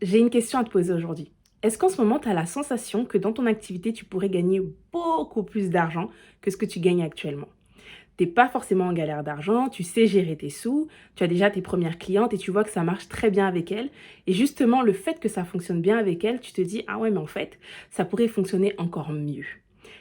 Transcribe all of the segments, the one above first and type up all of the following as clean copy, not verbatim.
J'ai une question à te poser aujourd'hui. Est-ce qu'en ce moment, tu as la sensation que dans ton activité, tu pourrais gagner beaucoup plus d'argent que ce que tu gagnes actuellement? T'es pas forcément en galère d'argent, tu sais gérer tes sous, tu as déjà tes premières clientes et tu vois que ça marche très bien avec elles. Et justement, le fait que ça fonctionne bien avec elles, tu te dis, ah ouais, mais en fait, ça pourrait fonctionner encore mieux.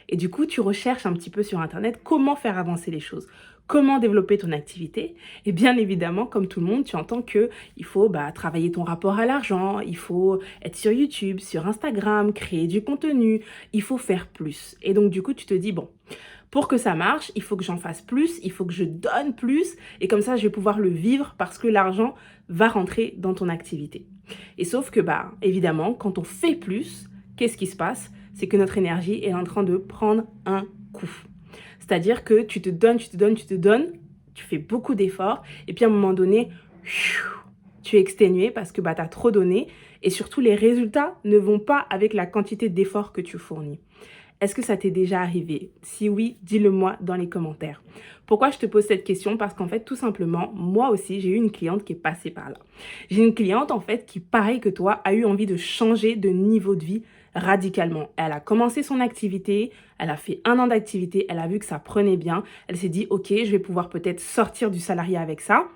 Et du coup, tu recherches un petit peu sur Internet comment faire avancer les choses, comment développer ton activité. Et bien évidemment, comme tout le monde, tu entends que il faut travailler ton rapport à l'argent, il faut être sur YouTube, sur Instagram, créer du contenu, il faut faire plus. Et donc du coup, tu te dis, bon, pour que ça marche, il faut que j'en fasse plus, il faut que je donne plus, et comme ça, je vais pouvoir le vivre parce que l'argent va rentrer dans ton activité. Et sauf que, évidemment, quand on fait plus, qu'est-ce qui se passe? C'est que notre énergie est en train de prendre un coup. C'est-à-dire que tu te donnes, tu te donnes, tu te donnes, tu fais beaucoup d'efforts, et puis à un moment donné, tu es exténué parce que tu as trop donné, et surtout les résultats ne vont pas avec la quantité d'efforts que tu fournis. Est-ce que ça t'est déjà arrivé? Si oui, dis-le moi dans les commentaires. Pourquoi je te pose cette question? Parce qu'en fait, tout simplement, moi aussi, j'ai eu une cliente qui est passée par là. J'ai une cliente, en fait, qui, pareil que toi, a eu envie de changer de niveau de vie radicalement. Elle a commencé son activité, elle a fait 1 an d'activité, elle a vu que ça prenait bien, elle s'est dit, ok, je vais pouvoir peut-être sortir du salariat avec ça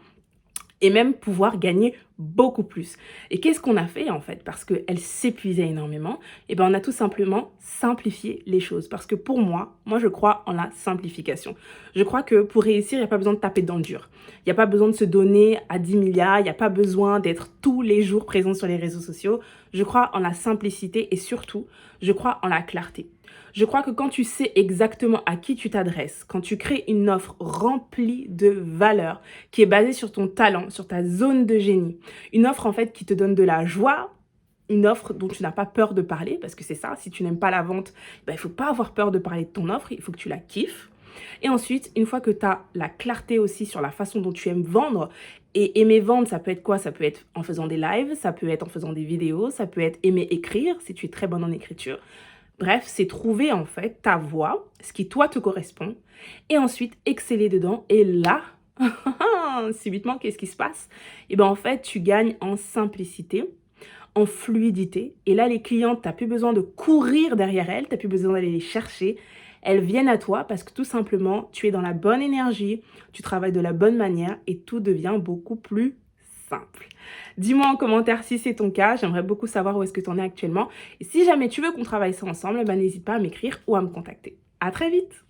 et même pouvoir gagner beaucoup plus. Et qu'est-ce qu'on a fait en fait? Parce qu'elle s'épuisait énormément, et ben on a tout simplement simplifié les choses. Parce que pour moi je crois en la simplification. Je crois que pour réussir, il n'y a pas besoin de taper dans le dur. Il n'y a pas besoin de se donner à 10 milliards, il n'y a pas besoin d'être tous les jours présent sur les réseaux sociaux. Je crois en la simplicité et surtout, je crois en la clarté. Je crois que quand tu sais exactement à qui tu t'adresses, quand tu crées une offre remplie de valeur, qui est basée sur ton talent, sur ta zone de génie, une offre en fait qui te donne de la joie, une offre dont tu n'as pas peur de parler, parce que c'est ça, si tu n'aimes pas la vente, il ne faut pas avoir peur de parler de ton offre, il faut que tu la kiffes. Et ensuite, une fois que tu as la clarté aussi sur la façon dont tu aimes vendre, et aimer vendre, ça peut être quoi? Ça peut être en faisant des lives, ça peut être en faisant des vidéos, ça peut être aimer écrire, si tu es très bonne en écriture. Bref, c'est trouver en fait ta voie, ce qui toi te correspond, et ensuite exceller dedans. Et là, subitement, qu'est-ce qui se passe? Et bien en fait, tu gagnes en simplicité, en fluidité. Et là, les clientes, tu n'as plus besoin de courir derrière elles, tu n'as plus besoin d'aller les chercher. Elles viennent à toi parce que tout simplement, tu es dans la bonne énergie, tu travailles de la bonne manière et tout devient beaucoup plus simple. Dis-moi en commentaire si c'est ton cas, j'aimerais beaucoup savoir où est-ce que tu en es actuellement. Et si jamais tu veux qu'on travaille ça ensemble, n'hésite pas à m'écrire ou à me contacter. À très vite!